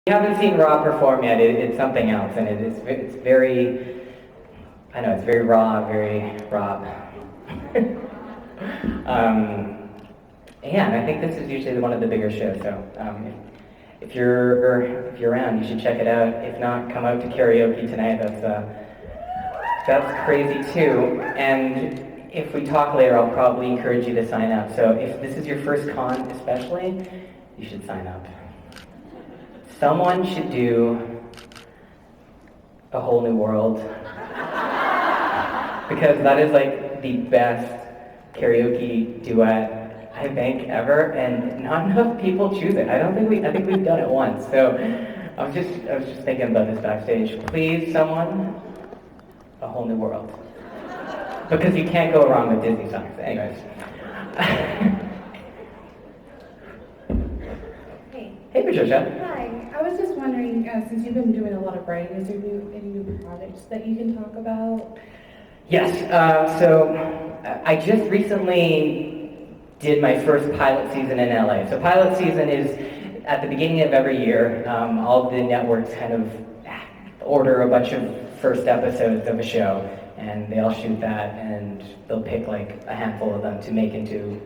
you haven't seen Raw perform yet, it's something else, and it's very, I know, it's very raw, very Rob. Yeah, and I think this is usually one of the bigger shows, so if you're around, you should check it out. If not, come out to karaoke tonight. That's crazy too. And if we talk later, I'll probably encourage you to sign up. So if this is your first con, especially, you should sign up. Someone should do A Whole New World, because that is like the best karaoke duet I think ever, and not enough people choose it. I think we've done it once. So I was just thinking about this backstage. Please, someone, A Whole New World, because you can't go wrong with Disney songs. Anyways. Hey, Patricia. Hi. I was just wondering, since you've been doing a lot of writing, is there any new projects that you can talk about? Yes. So I just recently did my first pilot season in LA. So pilot season is at the beginning of every year. All of the networks kind of order a bunch of first episodes of a show, and they all shoot that, and they'll pick like a handful of them to make into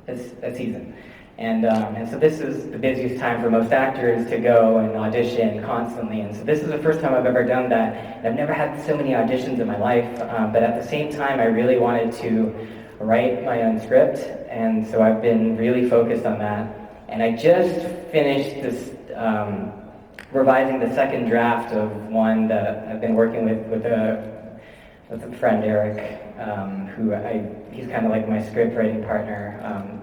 a season. And so this is the busiest time for most actors to go and audition constantly. And so this is the first time I've ever done that. And I've never had so many auditions in my life, but at the same time, I really wanted to write my own script. And so I've been really focused on that. And I just finished this, revising the second draft of one that I've been working with a friend, Eric, he's kind of like my script writing partner.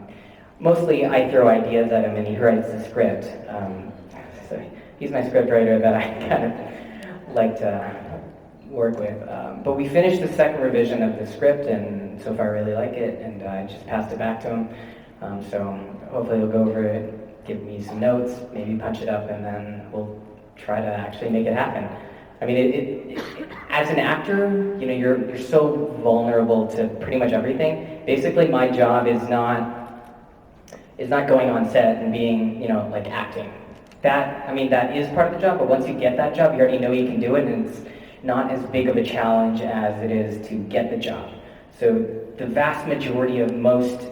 Mostly I throw ideas at him and he writes the script. So he's my script writer that I kind of like to work with. But we finished the second revision of the script, and so far I really like it, and I just passed it back to him. So hopefully he'll go over it, give me some notes, maybe punch it up, and then we'll try to actually make it happen. I mean, it as an actor, you know, you're so vulnerable to pretty much everything. Basically, my job is not going on set and being, you know, like acting. That is part of the job, but once you get that job, you already know you can do it, and it's not as big of a challenge as it is to get the job. So the vast majority of most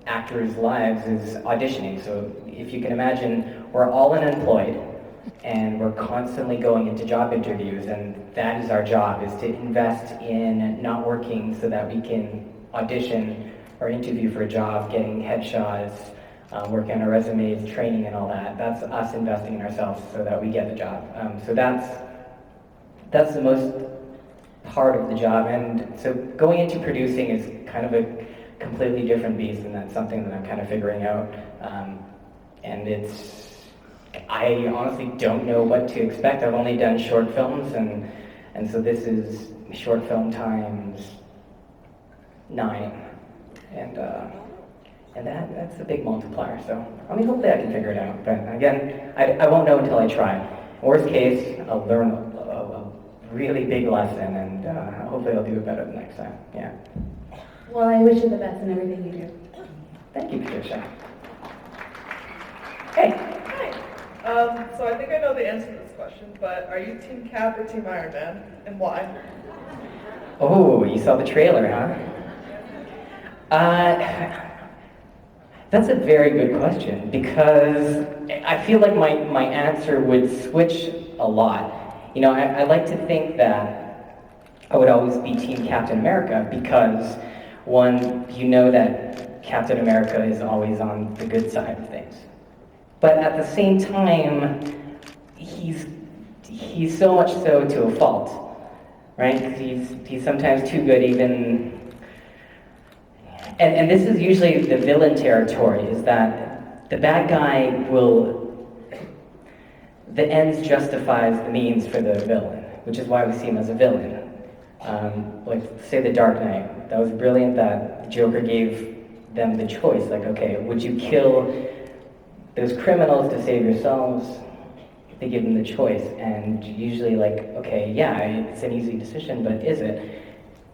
actors' lives is auditioning. So if you can imagine, we're all unemployed, and we're constantly going into job interviews, and that is our job, is to invest in not working so that we can audition or interview for a job, getting headshots, working on our resumes, training and all that. That's us investing in ourselves so that we get the job. So that's the most part of the job. And so going into producing is kind of a completely different beast, and that's something that I'm kind of figuring out. And I honestly don't know what to expect. I've only done short films, and so this is short film times 9. And that's a big multiplier. So, I mean, hopefully I can figure it out. But again, I won't know until I try. Worst case, I'll learn a really big lesson, and hopefully I'll do it better the next time. Yeah. Well, I wish you the best in everything you do. Thank you, Patricia. Hey. Hi. So I think I know the answer to this question, but are you Team Cap or Team Iron Man, and why? Oh, you saw the trailer, huh? That's a very good question, because I feel like my answer would switch a lot. You know, I like to think that I would always be Team Captain America, because one, you know that Captain America is always on the good side of things. But at the same time, he's so much so to a fault, right? He's sometimes too good, even. And this is usually the villain territory, is that the bad guy the ends justifies the means for the villain, which is why we see him as a villain. Like, say The Dark Knight. That was brilliant that the Joker gave them the choice. Like, okay, would you kill those criminals to save yourselves? They give them the choice, and usually like, okay, yeah, it's an easy decision, but is it?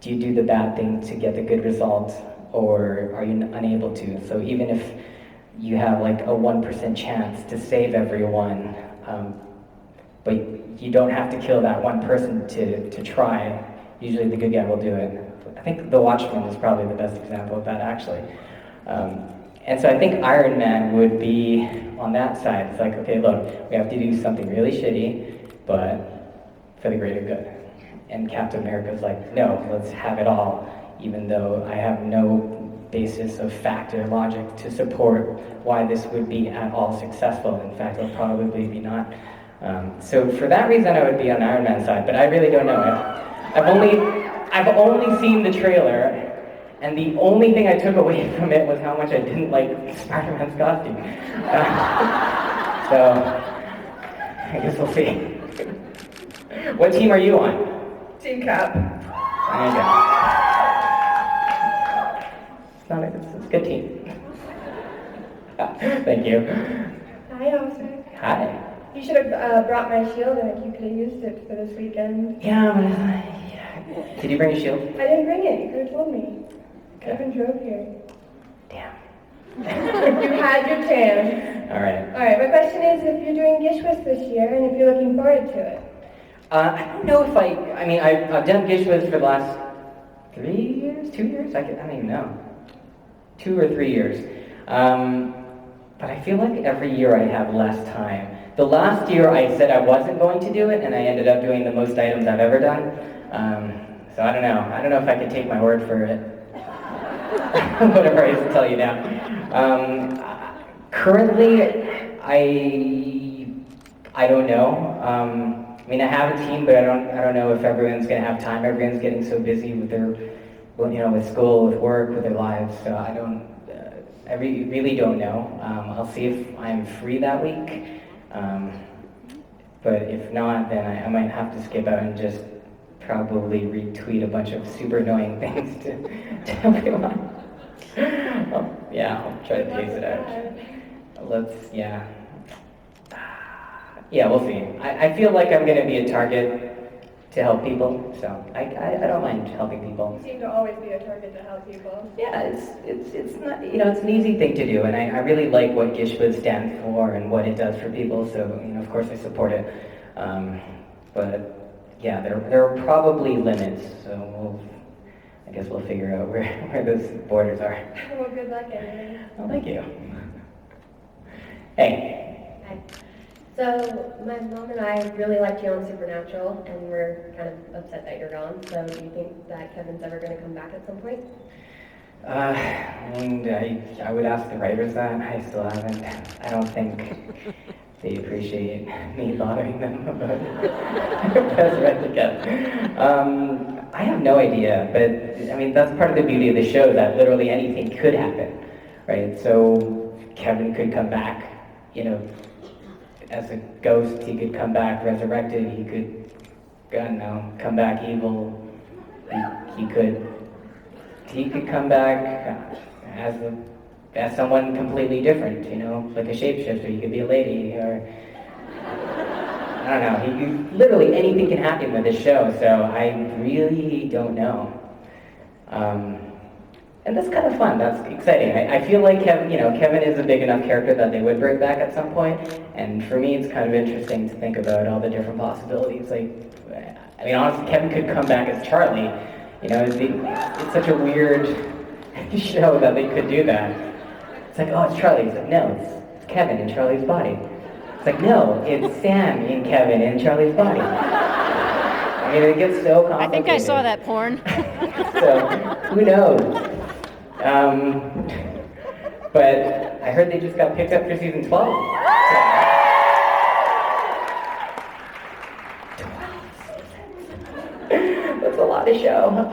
Do you do the bad thing to get the good result, or are you unable to? So even if you have like a 1% chance to save everyone, but you don't have to kill that one person to try. Usually the good guy will do it. I think The Watchmen is probably the best example of that, actually. And so I think Iron Man would be on that side. It's like, okay, look, we have to do something really shitty, but for the greater good. And Captain America's like, no, let's have it all, even though I have no basis of fact or logic to support why this would be at all successful. In fact, it'll probably be not. So for that reason, I would be on Iron Man's side, but I really don't know. I've only seen the trailer, and the only thing I took away from it was how much I didn't like Spider-Man's costume. So I guess we'll see. What team are you on? Team Cap. There you go. It's a good team. Thank you. Hi, Osric. Hi. You should have brought my shield, and you could have used it for this weekend. Yeah, but did you bring a shield? I didn't bring it. You could have told me. Okay. Kevin drove here. Damn. You had your chance. All right. All right. My question is, if you're doing Gishwas this year, and if you're looking forward to it. I don't know if I've done Gishwas for the last 3 years, 2 years? I don't even know. 2 or 3 years. But I feel like every year I have less time. The last year I said I wasn't going to do it, and I ended up doing the most items I've ever done. So I don't know. I don't know if I can take my word for it. Whatever I used to tell you now. Currently, I don't know. I mean, I have a team, but I don't know if everyone's going to have time. Everyone's getting so busy with their, with school, with work, with their lives. So I really don't know. I'll see if I'm free that week. But if not, then I might have to skip out and just probably retweet a bunch of super annoying things to everyone. I'll try to pace it out. Yeah, we'll see. I feel like I'm going to be a target to help people, so I don't mind helping people. You seem to always be a target to help people. Yeah, it's not, it's an easy thing to do, and I really like what Gishwa stands for and what it does for people, so, of course I support it. But yeah, there are probably limits, so I guess we'll figure out where those borders are. Well, good luck anyway. Well, thank you. Hey. Hi. So, my mom and I really liked you on Supernatural, and we're kind of upset that you're gone. So, do you think that Kevin's ever going to come back at some point? I would ask the writers that. I still haven't. I don't think they appreciate me bothering them about resurrecting Kevin. I have no idea, but I mean, that's part of the beauty of the show, that literally anything could happen, right? So, Kevin could come back, as a ghost. He could come back resurrected. He could, come back evil. He could come back as someone completely different, like a shapeshifter. He could be a lady, or I don't know. Literally anything can happen with this show, so I really don't know. And that's kind of fun. That's exciting. I feel like Kevin is a big enough character that they would bring back at some point. And for me, it's kind of interesting to think about all the different possibilities. Honestly, Kevin could come back as Charlie. It's such a weird show that they could do that. It's like, oh, it's Charlie. It's like, no, it's Kevin in Charlie's body. It's like, no, it's Sam in Kevin in Charlie's body. It gets so complicated. I think I saw that porn. So, who knows? But I heard they just got picked up for season 12. That's a lot of show.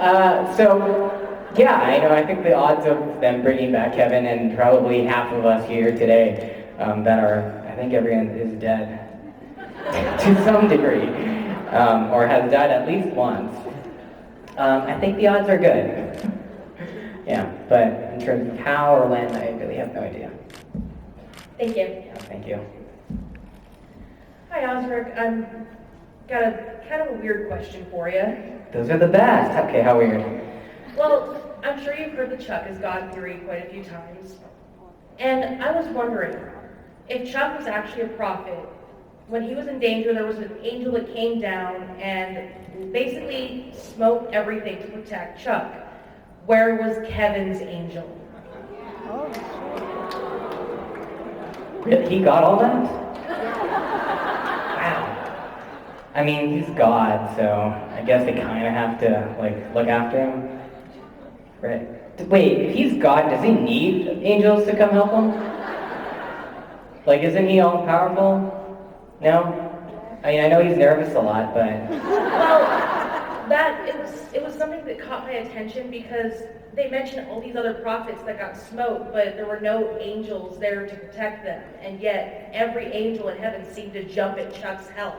I think the odds of them bringing back Kevin, and probably half of us here today, I think everyone is dead to some degree, or has died at least once. I think the odds are good. Yeah, but in terms of how or when, I really have no idea. Thank you. Yeah, thank you. Hi, Osric. Got a kind of a weird question for you. Those are the best. Okay, how weird. Well, I'm sure you've heard the Chuck is God theory quite a few times. And I was wondering, if Chuck was actually a prophet, when he was in danger, there was an angel that came down and basically smoked everything to protect Chuck. Where was Kevin's angel? Really? He got all that? Wow. I mean, he's God, so I guess they kind of have to, like, look after him. Right. Wait, if he's God, does he need angels to come help him? Like, isn't he all-powerful? No? I mean, I know he's nervous a lot, but... Well, it was something that caught my attention because they mentioned all these other prophets that got smoked, but there were no angels there to protect them, and yet every angel in heaven seemed to jump at Chuck's help.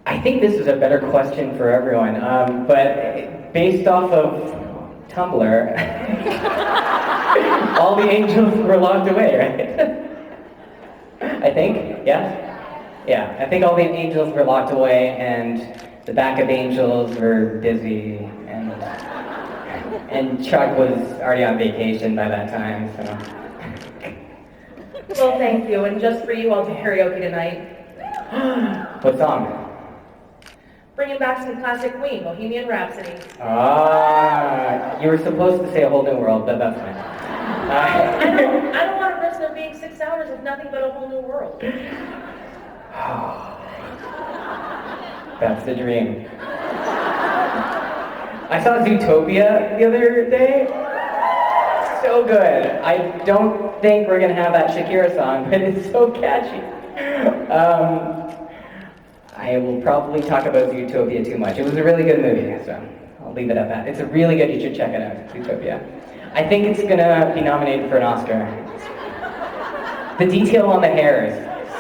I think this is a better question for everyone, but based off of Tumblr, all the angels were locked away, right? I think, yeah? Yeah, I think all the angels were locked away, and the backup angels were busy, and Chuck was already on vacation by that time, so... Well, thank you, and just for you, I'll do karaoke tonight. What song? Bringing back some classic Queen, Bohemian Rhapsody. Ah, you were supposed to say A Whole New World, but that's fine. I don't want to risk there being 6 hours of nothing but A Whole New World. That's the dream. I saw Zootopia the other day. So good. I don't think we're gonna have that Shakira song, but it's so catchy. I will probably talk about Zootopia too much. It was a really good movie, so I'll leave it at that. It's a really good, you should check it out, Zootopia. I think it's gonna be nominated for an Oscar. The detail on the hairs.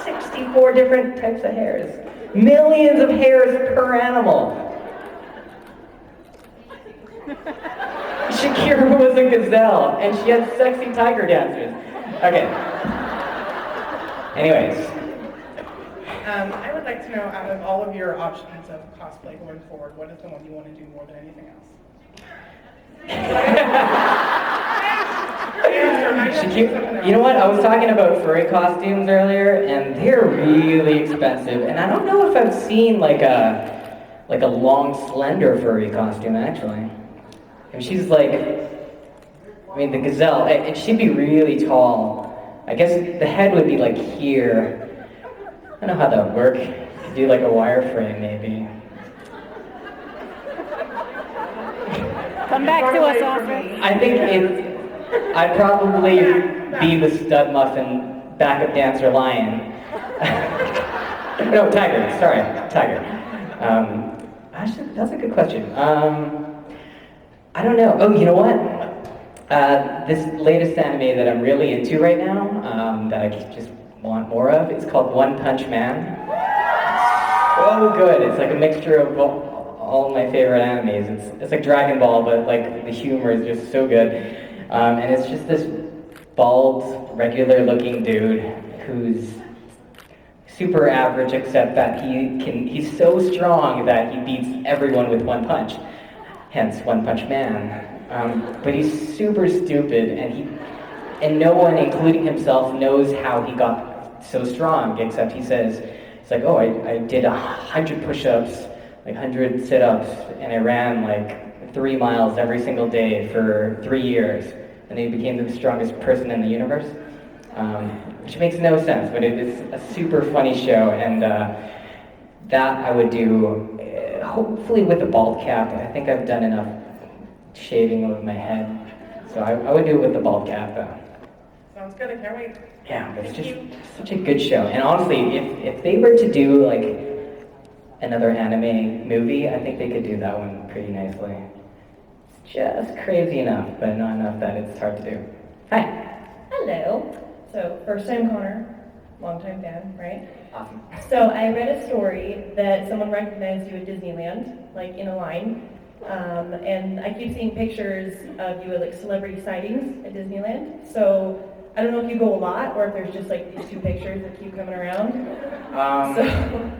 64 different types of hairs. Millions of hairs per animal. Shakira was a gazelle, and she had sexy tiger dancers. Okay. Anyways. I would like to know, out of all of your options of cosplay going forward, what is the one you want to do more than anything else? You know what? I was talking about furry costumes earlier, and they're really expensive. And I don't know if I've seen like a long, slender furry costume actually. And she's like, I mean, the gazelle, and she'd be really tall. I guess the head would be like here. I don't know how that would work. You could do like a wireframe maybe. Come back to us, Osric. I think I'd probably be the stud muffin backup dancer lion. No, tiger, sorry, tiger. Actually, that's a good question. I don't know. Oh, you know what? This latest anime that I'm really into right now, that I just want more of, it's called One Punch Man. So good. It's like a mixture of all my favorite animes. It's like Dragon Ball, but like the humor is just so good. And it's just this bald, regular-looking dude who's super average, except that he's so strong that he beats everyone with one punch. Hence, One Punch Man. But he's super stupid, and no one, including himself, knows how he got so strong, except he says, it's like, oh, I did 100 push-ups, like 100 sit-ups, and I ran like 3 miles every single day for 3 years, and he became the strongest person in the universe, which makes no sense, but it is a super funny show, and that I would do, hopefully with a bald cap. I think I've done enough shaving of my head, so I would do it with the bald cap, though. Sounds good, I can't wait. Yeah, it's just such a good show. And honestly, if they were to do like another anime movie, I think they could do that one pretty nicely. It's just crazy enough, but not enough that it's hard to do. Hi. Hello. So, first time Connor, long time fan, right? Awesome. So I read a story that someone recognized you at Disneyland, like in a line. And I keep seeing pictures of you at like celebrity sightings at Disneyland. So I don't know if you go a lot or if there's just like these 2 pictures that keep coming around. So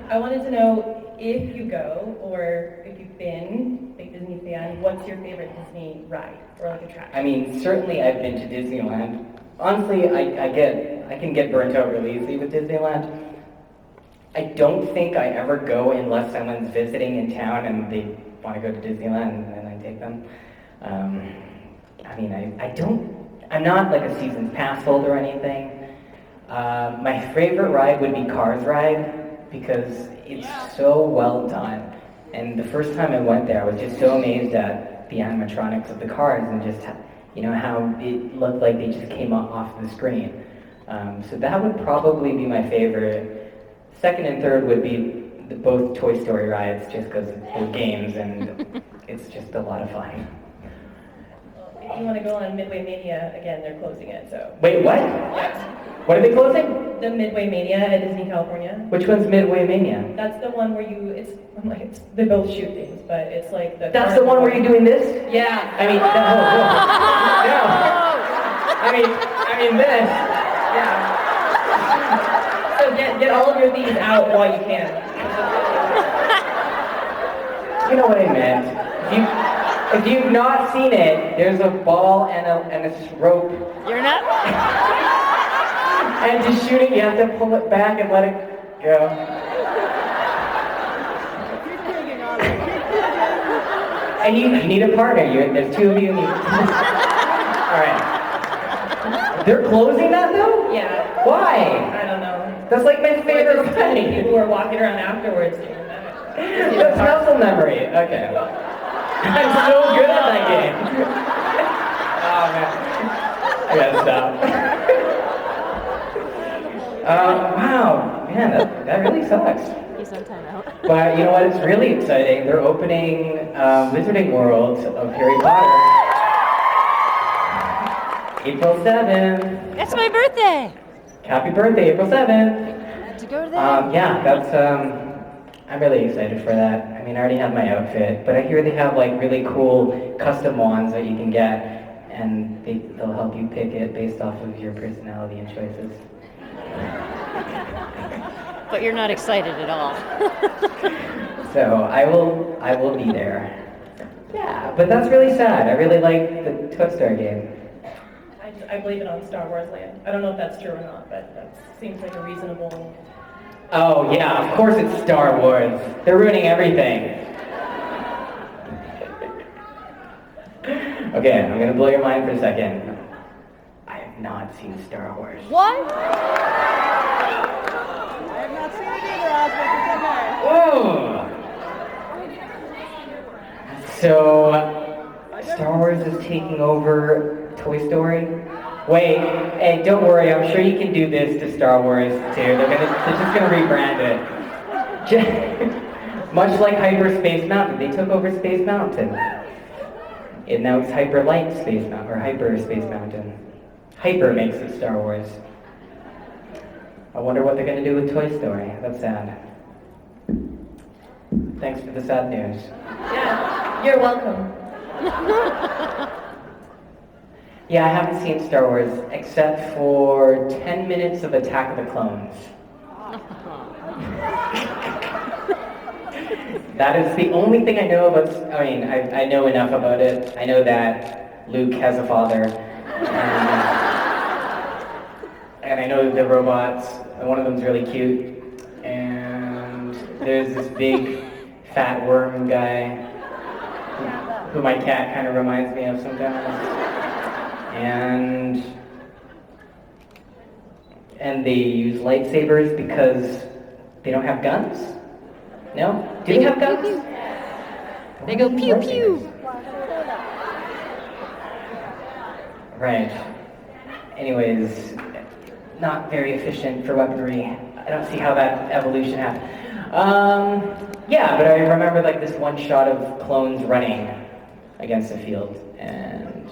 I wanted to know if you go or if you've been a big Disney fan, what's your favorite Disney ride or like attraction? I mean, certainly I've been to Disneyland. Honestly, I can get burnt out really easily with Disneyland. I don't think I ever go unless someone's visiting in town and they want to go to Disneyland and then I take them. I'm not like a season's pass holder or anything. My favorite ride would be Cars Ride because it's so well done. And the first time I went there, I was just so amazed at the animatronics of the cars and just, how it looked like they just came off the screen. So that would probably be my favorite. Second and third would be both Toy Story rides just because they're games and it's just a lot of fun. If you want to go on Midway Mania, again, they're closing it, so. Wait, what? What are they closing? The Midway Mania at Disney California. Which one's Midway Mania? That's the one where they both shoot things, but it's like the. That's the one where you're doing this? Yeah. I mean, no. I mean this. Yeah. So get all of your things out while you can. You know what I meant. If you've not seen it, there's a ball and a rope. You're not? And to shoot it, you have to pull it back and let it go. And you need a partner. There's two of you. All right. They're closing that though? Yeah. Why? I don't know. That's like my favorite There's too many thing. people who are walking around afterwards doing that. That's muscle memory. Okay. I'm so good at that game. Oh man. I gotta stop. Wow. Man, that really sucks. He's on timeout. But you know what? It's really exciting. They're opening Wizarding World of Harry Potter. April 7th. That's my birthday. Happy birthday, April 7th. To go to that. Yeah, that's, I'm really excited for that. I mean, I already have my outfit, but I hear they have like really cool custom wands that you can get, and they'll help you pick it based off of your personality and choices. But you're not excited at all. So I will be there. Yeah, but that's really sad. I really like the Toy Story game. I believe it on Star Wars Land. I don't know if that's true or not, but that seems like a reasonable. Oh yeah, of course it's Star Wars. They're ruining everything. Okay, I'm gonna blow your mind for a second. I have not seen Star Wars. What? Whoa! So, Star Wars is taking over Toy Story? Wait, hey, don't worry, I'm sure you can do this to Star Wars too. They're just gonna rebrand it. Much like Hyperspace Mountain, they took over Space Mountain. And now it's Hyper Light Space Mountain, or Hyper Space Mountain. Hyper makes it Star Wars. I wonder what they're gonna do with Toy Story. That's sad. Thanks for the sad news. Yeah, you're welcome. Yeah, I haven't seen Star Wars except for 10 minutes of Attack of the Clones. That is the only thing I know about, I know enough about it. I know that Luke has a father. And I know the robots, and one of them's really cute. And there's this big fat worm guy who my cat kind of reminds me of sometimes. And they use lightsabers because they don't have guns? No? Do they have guns? They go pew pew. Right. Anyways, not very efficient for weaponry. I don't see how that evolution happened. Yeah, but I remember like this one shot of clones running against a field, and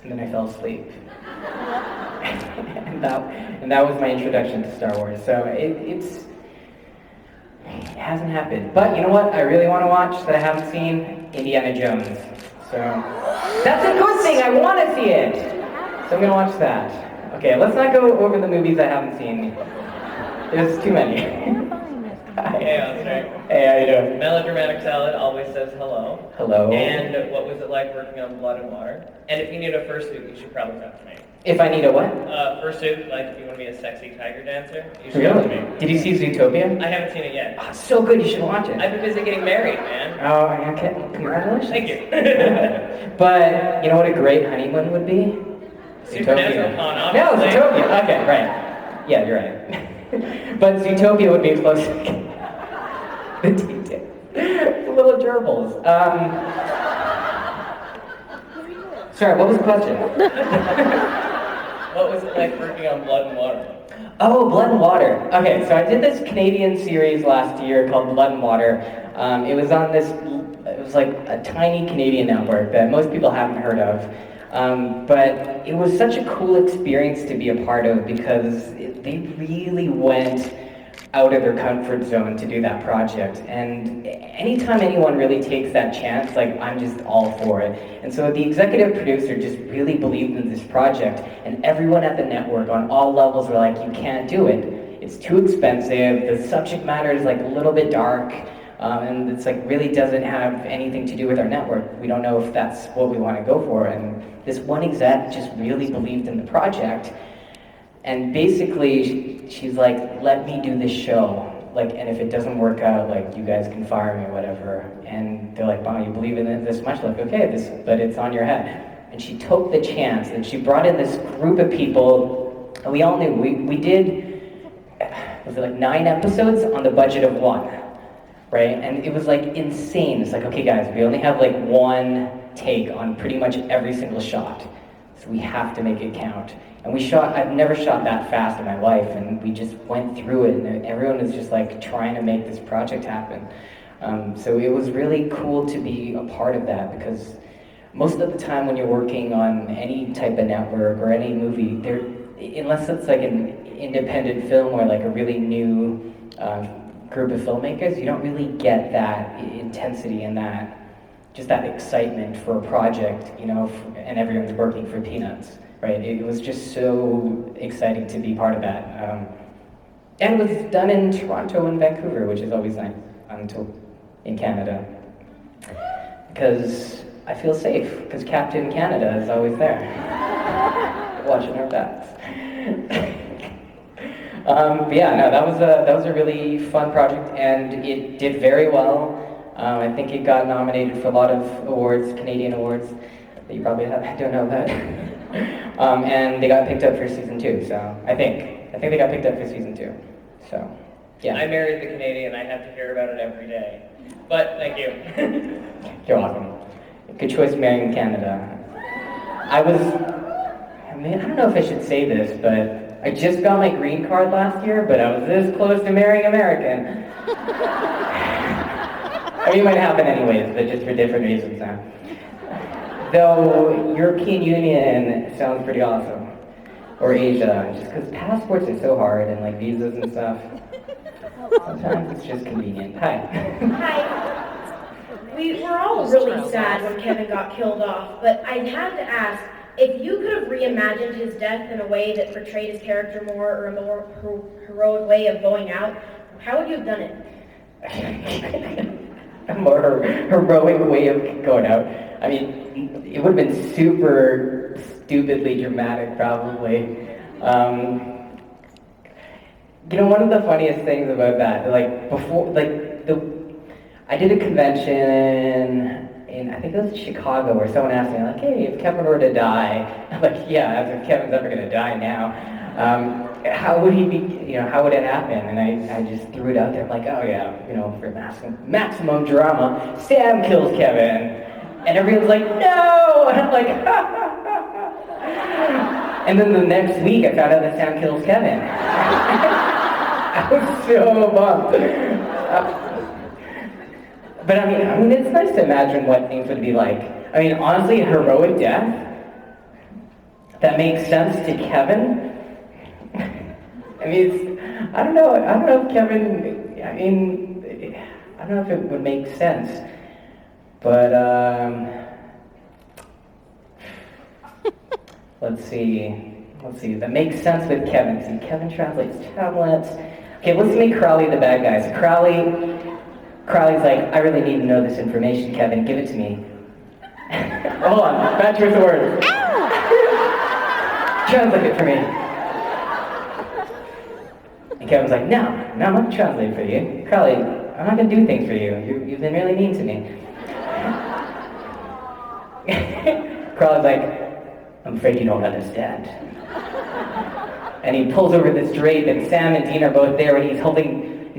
then I fell asleep. and that was my introduction to Star Wars. So it hasn't happened. But you know what I really want to watch that I haven't seen? Indiana Jones. So that's a good thing. I want to see it. So I'm going to watch that. Okay, let's not go over the movies I haven't seen. There's too many. Hey, Osric. Hey, how you doing? Melodramatic Salad always says hello. Hello. And what was it like working on Blood and Water? And if you need a fursuit, you should probably talk to me. If I need a what? Fursuit, like if you want to be a sexy tiger dancer, you should talk to Really? me. Did you see Zootopia? I haven't seen it yet. Oh, it's so good, you should watch it. I've been busy getting married, man. Oh, okay. Congratulations. Thank you. But you know what a great honeymoon would be? Supernatural Zootopia. Con, No, obviously. Zootopia. Okay, right. Yeah, you're right. But Zootopia would be close. The detail. The little gerbils. Sorry, what was the question? What was it like working on Blood and Water? Oh, Blood and Water. Okay, so I did this Canadian series last year called Blood and Water. It was on this, it was like a tiny Canadian network that most people haven't heard of. But it was such a cool experience to be a part of because they really went out of their comfort zone to do that project. And anytime anyone really takes that chance, like, I'm just all for it. And so the executive producer just really believed in this project, and everyone at the network on all levels were like, you can't do it. It's too expensive, the subject matter is like a little bit dark, and it's like really doesn't have anything to do with our network. We don't know if that's what we want to go for. And this one exec just really believed in the project. And basically, she's like, let me do this show. Like, and if it doesn't work out, like, you guys can fire me or whatever. And they're like, wow, you believe in it this much? Like, okay, but it's on your head. And she took the chance, and she brought in this group of people, and we all knew, we did, was it like 9 episodes on the budget of 1, right? And it was like insane. It's like, okay guys, we only have like 1 take on pretty much every single shot. So we have to make it count. And I've never shot that fast in my life, and we just went through it, and everyone was just like trying to make this project happen. So it was really cool to be a part of that, because most of the time when you're working on any type of network or any movie, unless it's like an independent film or like a really new group of filmmakers, you don't really get that intensity and just that excitement for a project, you know, and everyone's working for peanuts. Right, it was just so exciting to be part of that. And it was done in Toronto and Vancouver, which is always nice until in Canada. Because I feel safe, because Captain Canada is always there, watching our backs. But yeah, no, that was a really fun project, and it did very well. I think it got nominated for a lot of awards, Canadian awards, that you probably don't know about. And they got picked up for season 2, so I think they got picked up for season 2. So, yeah. I married the Canadian, I have to hear about it every day. But, thank you. You're welcome. Good choice marrying Canada. I don't know if I should say this, but I just got my green card last year, but I was this close to marrying American. I mean, it might happen anyways, but just for different reasons now. Though European Union sounds pretty awesome, or Asia, just because passports are so hard and like visas and stuff. Sometimes it's just convenient. Hi. Hi. We were all really sad when Kevin got killed off, but I had to ask, if you could have reimagined his death in a way that portrayed his character more, or a more heroic way of going out, how would you have done it? A more heroic way of going out. I mean, it would have been super stupidly dramatic, probably. You know, one of the funniest things about that, like before, I did a convention in, I think it was Chicago, where someone asked me, like, hey, if Kevin were to die, I'm like, yeah, as if Kevin's ever gonna die now, how would he be, you know, how would it happen? And I just threw it out there, I'm like, oh yeah, you know, for maximum drama, Sam kills Kevin. And everyone's like, no! And I'm like, ha ha ha ha. And then the next week I found out that Sam kills Kevin. I was so bummed. But I mean, it's nice to imagine what things would be like. I mean, honestly, a heroic death that makes sense to Kevin. I mean, I don't know if Kevin, I don't know if it would make sense. But, let's see, that makes sense with Kevin. See, Kevin translates tablets. Okay, let's make Crowley the bad guy. So Crowley's like, I really need to know this information, Kevin. Give it to me. Hold on, bad choice of words. Translate it for me. And Kevin's like, no, I'm not going to translate for you. Crowley, I'm not going to do things for you. You've been really mean to me. Crowley's like, I'm afraid you don't understand. And he pulls over this drape, and Sam and Dean are both there, and he's holding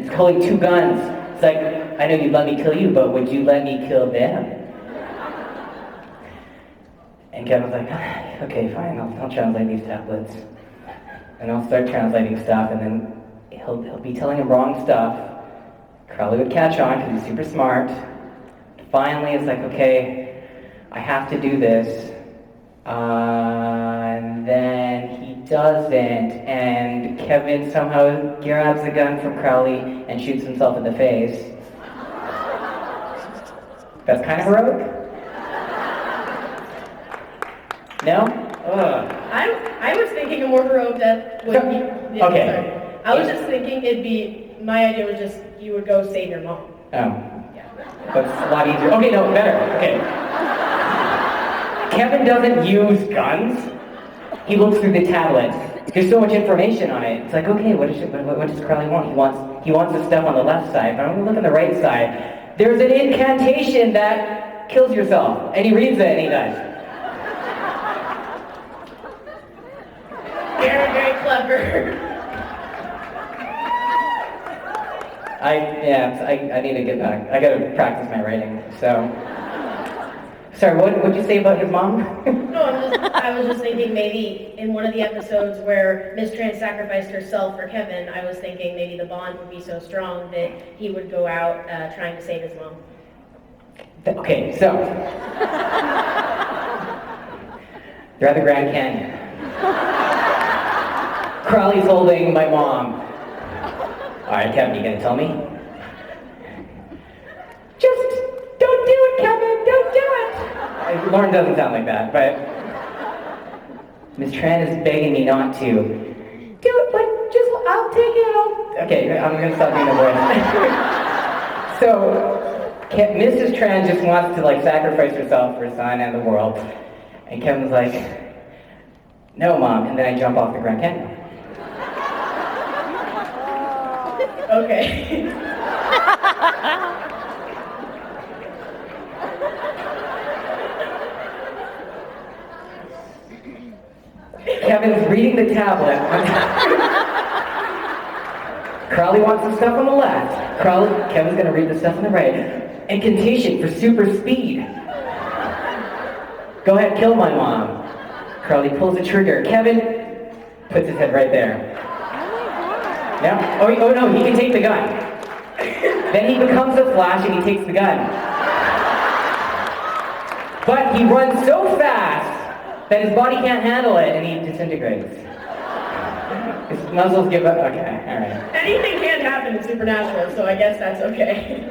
2 guns. It's like, I know you'd let me kill you, but would you let me kill them? And Kevin's like, okay, fine, I'll translate these tablets. And I'll start translating stuff, and then he'll be telling him wrong stuff. Crowley would catch on, because he's super smart. Finally, it's like, okay, I have to do this. And then he doesn't, and Kevin somehow grabs a gun from Crowley and shoots himself in the face. That's kind of heroic? No? Ugh. I was thinking a more heroic death would be... Yeah, Okay. sorry. I was just thinking my idea was just, you would go save your mom. Oh. That's a lot easier. Okay, no, better. Okay. Kevin doesn't use guns. He looks through the tablet. There's so much information on it. It's like, okay, what does Crowley want? He wants the stuff on the left side, but I'm going to look on the right side. There's an incantation that kills yourself. And he reads it, and he dies. Very, very clever. I need to get back. I gotta practice my writing, so. Sorry, what would you say about his mom? No, I was just thinking maybe in one of the episodes where Miss Tran sacrificed herself for Kevin, I was thinking maybe the bond would be so strong that he would go out trying to save his mom. Okay, so. They're at the Grand Canyon. Crowley's holding my mom. All right, Kevin, you gonna tell me? Just don't do it, Kevin, don't do it! Lauren doesn't sound like that, but Miss Tran is begging me not to. Do it, but I'll take it. Okay, I'm gonna stop being a voice. So, Mrs. Tran just wants to sacrifice herself for her son and the world, and Kevin's like, no, Mom, and then I jump off the Grand Canyon. Okay. Kevin's reading the tablet. Crowley wants the stuff on the left. Kevin's gonna read the stuff on the right. Incantation for super speed. Go ahead, kill my mom. Crowley pulls the trigger. Kevin puts his head right there. No? Oh no, he can take the gun. Then he becomes a Flash and he takes the gun. But he runs so fast that his body can't handle it and he disintegrates. His muscles give up. Okay, alright. Anything can happen in Supernatural, so I guess that's okay.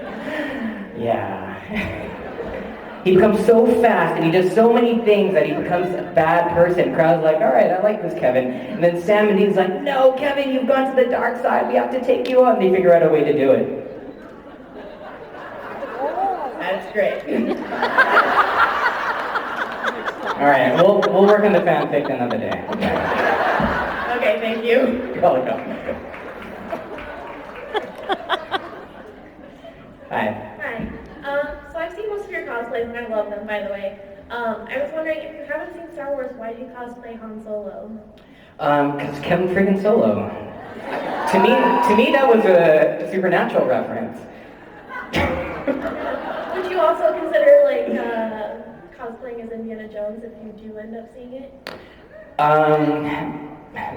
Yeah. He becomes so fast and he does so many things that he becomes a bad person. Crowd's like, alright, I like this, Kevin. And then Sam and Dean's like, no, Kevin, you've gone to the dark side. We have to take you on. They figure out a way to do it. That's great. Alright, we'll work on the fanfic another day. Okay, thank you. You're welcome. Hi. Hi. So I've seen most of your cosplays and I love them, by the way. I was wondering, if you haven't seen Star Wars, why do you cosplay Han Solo? Because Kevin friggin' Solo. To me, that was a Supernatural reference. Would you also consider, cosplaying as Indiana Jones if you do end up seeing it?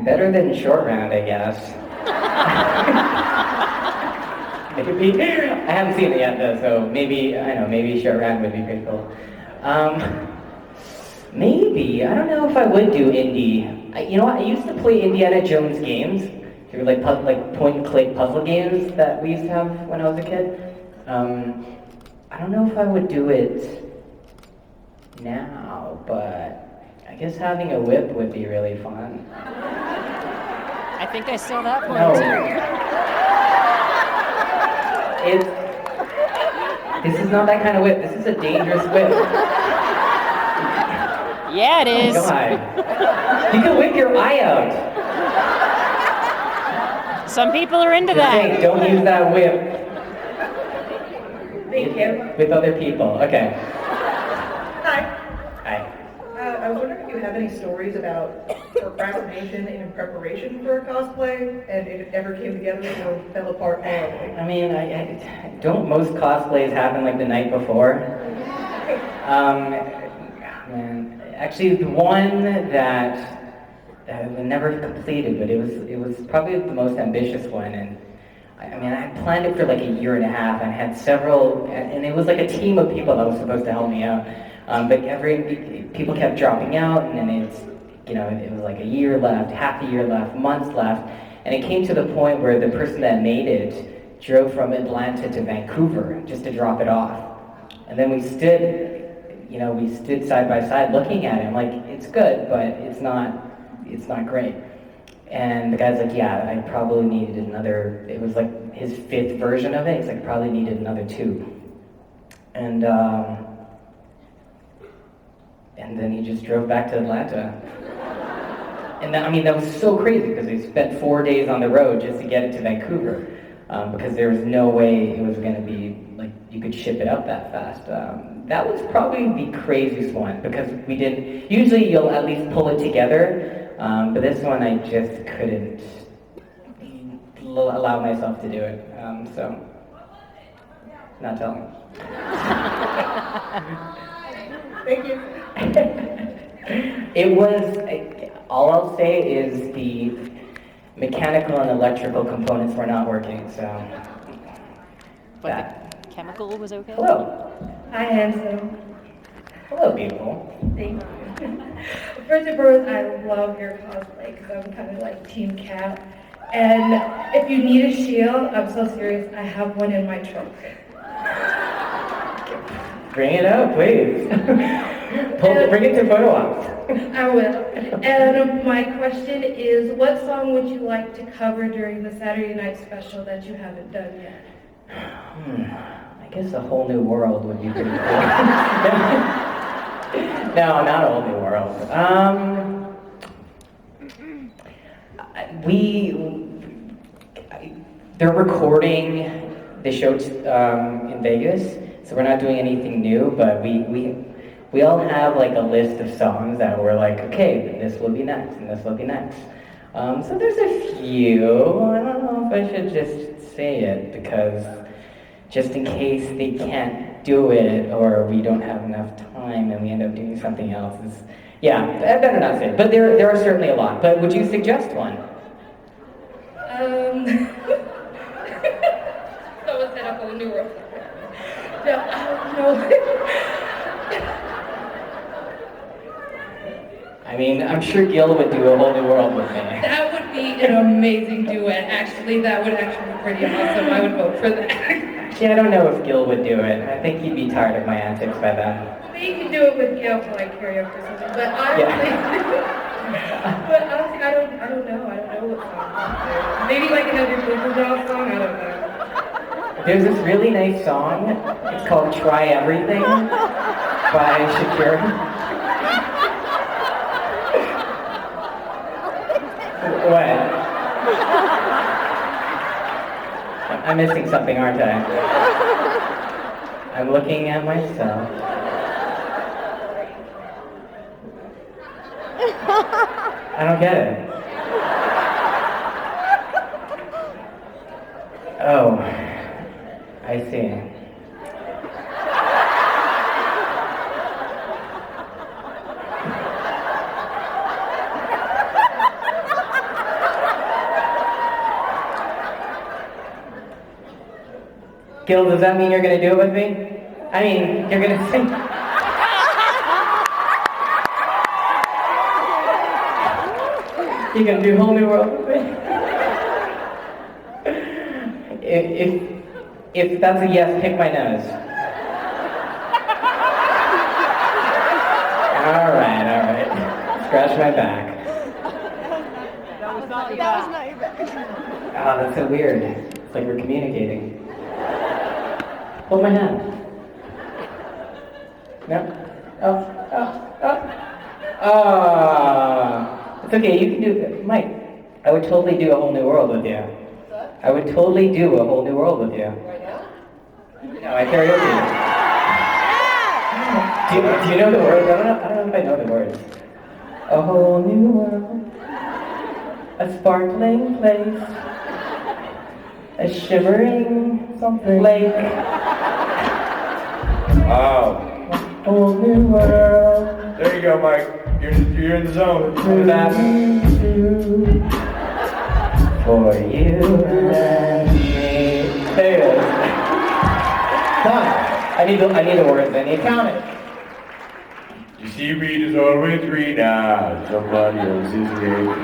Better than Short Round, I guess. Maybe. I haven't seen it yet though, so maybe Short Round would be pretty cool. Maybe. I don't know if I would do indie. I used to play Indiana Jones games. They were like point and click puzzle games that we used to have when I was a kid. I don't know if I would do it now, but I guess having a whip would be really fun. I think I saw that one No. too. This is not that kind of whip. This is a dangerous whip. Yeah, it is. God. You can whip your eye out. Some people are into Just that. saying, don't use that whip Thank you. with other people. Okay. Hi. Hi. I was wondering if you have any stories about procrastination in preparation for a cosplay, and if it ever came together or fell apart horribly. I mean, don't most cosplays happen like the night before? Man, actually, the one that I never completed, but it was probably the most ambitious one, and I mean, I planned it for like a year and a half, and had several, and it was like a team of people that was supposed to help me out, but people kept dropping out, and then it was like a year left, half a year left, months left, and it came to the point where the person that made it drove from Atlanta to Vancouver just to drop it off, and then we stood side by side looking at it. I'm like, it's good, but it's not great. And the guy's like, yeah, I probably needed another, it was like his 5th version of it. He's like, I probably needed another 2. And then he just drove back to Atlanta. And that was so crazy because they spent 4 days on the road just to get it to Vancouver. Because there was no way it was going to be, like, you could ship it up that fast. That was probably the craziest one because usually you'll at least pull it together. But this one I just couldn't allow myself to do it. So, not telling. Thank you. It was, all I'll say is the mechanical and electrical components were not working, so. But the chemical was okay? Hello. Hi, handsome. Hello, beautiful. Thank you. First and foremost, I love your cosplay because I'm kind of like Team Cat. And if you need a shield, I'm so serious, I have one in my trunk. Bring it out, please. Bring it to photo ops. I will. And my question is, what song would you like to cover during the Saturday night special that you haven't done yet? I guess A Whole New World would be pretty cool. No, not A Whole New World. They're recording the show in Vegas, so we're not doing anything new, but we all have like a list of songs that we're like, okay, this will be next, and this will be next. So there's a few. I don't know if I should just say it, because just in case they can't do it, or we don't have enough time and we end up doing something else. Yeah, I better not say it, but there are certainly a lot. But would you suggest one? Someone said A Whole New World. No, I don't know. I mean, I'm sure Gil would do A Whole New World with me. That would be an amazing duet. Actually, that would actually be pretty awesome. I would vote for that. Actually, I don't know if Gil would do it. I think he'd be tired of my antics by then. Maybe you could do it with Gail for like karaoke or something. But honestly, I don't know. I don't know what song. Maybe like another Paper Doll song. I don't know. There's this really nice song. It's called Try Everything by Shakira. What? I'm missing something, aren't I? I'm looking at myself. I don't get it. Oh, I see. Gil, does that mean you're going to do it with me? I mean, you're going to sing. You're going to do Whole New World with me? If that's a yes, pick my nose. All right. Scratch my back. That was not your back. Oh, that's so weird. It's like we're communicating. Hold my hand. No? It's okay, you can do it. Mike, I would totally do a whole new world with you. I would totally do a whole new world with you. Right now? No, I karaoke. Do you know the words? I don't know if I know the words. A whole new world, a sparkling place, a shimmering something lake. Oh, A whole new world. there you go, Mike. You're in the zone. For that for you and me. There it is. Come on. I need the words. I need count it. You see, read is always green now. Somebody else is red.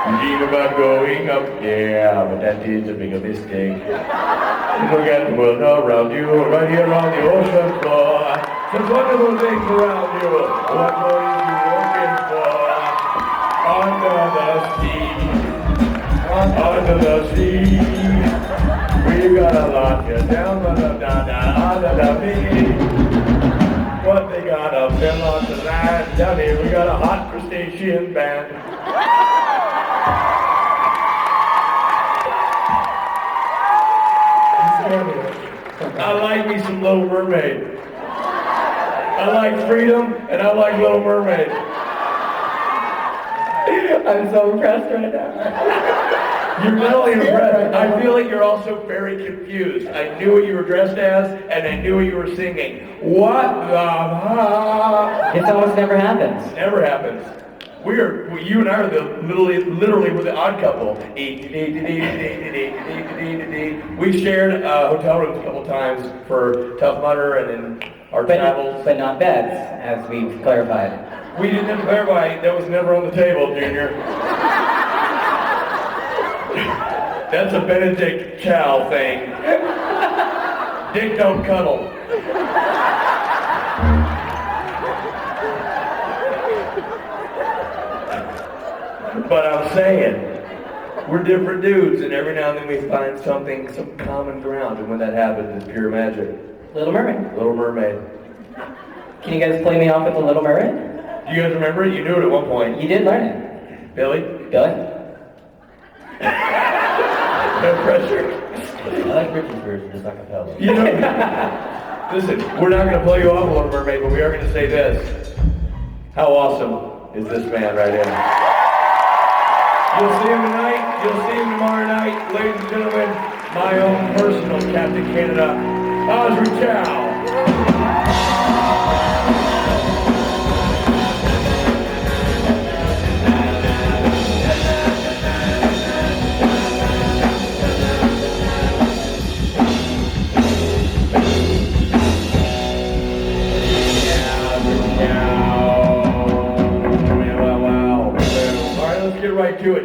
You dream about going up there, but that is a bigger mistake. Look at the world around you, right here on the ocean floor. Some wonderful things around you. What more is you working for? Under the sea, under the sea. We got a lot here down under the sea. What they got up there on the land down here? We got a hot crustacean band. I like me some Little Mermaid. I like freedom and I like Little Mermaid. I'm so impressed right now. You're not only impressed, I feel like you're also very confused. I knew what you were dressed as and I knew what you were singing. What the This almost never happens. Never happens. You and I are literally we're the odd couple. We shared hotel rooms a couple times for Tough Mudder and in our travels. But not beds, as we've clarified. We didn't have to clarify, that was never on the table, Junior. That's a Benedict Chau thing. Dick don't cuddle. But I'm saying, we're different dudes, and every now and then we find some common ground, and when that happens, it's pure magic. Little Mermaid. Little Mermaid. Can you guys play me off with the Little Mermaid? Do you guys remember it? You knew it at one point. You did learn it. Billy? Billy? No pressure. I like Richard's version, just like a fellow. You know, listen, we're not going to play you off, Little Mermaid, but we are going to say this. How awesome is this man right here? You'll see him tonight. You'll see him tomorrow night. Ladies and gentlemen, my own personal Captain Canada, Osric Chau. Wow. All right, let's get right to it.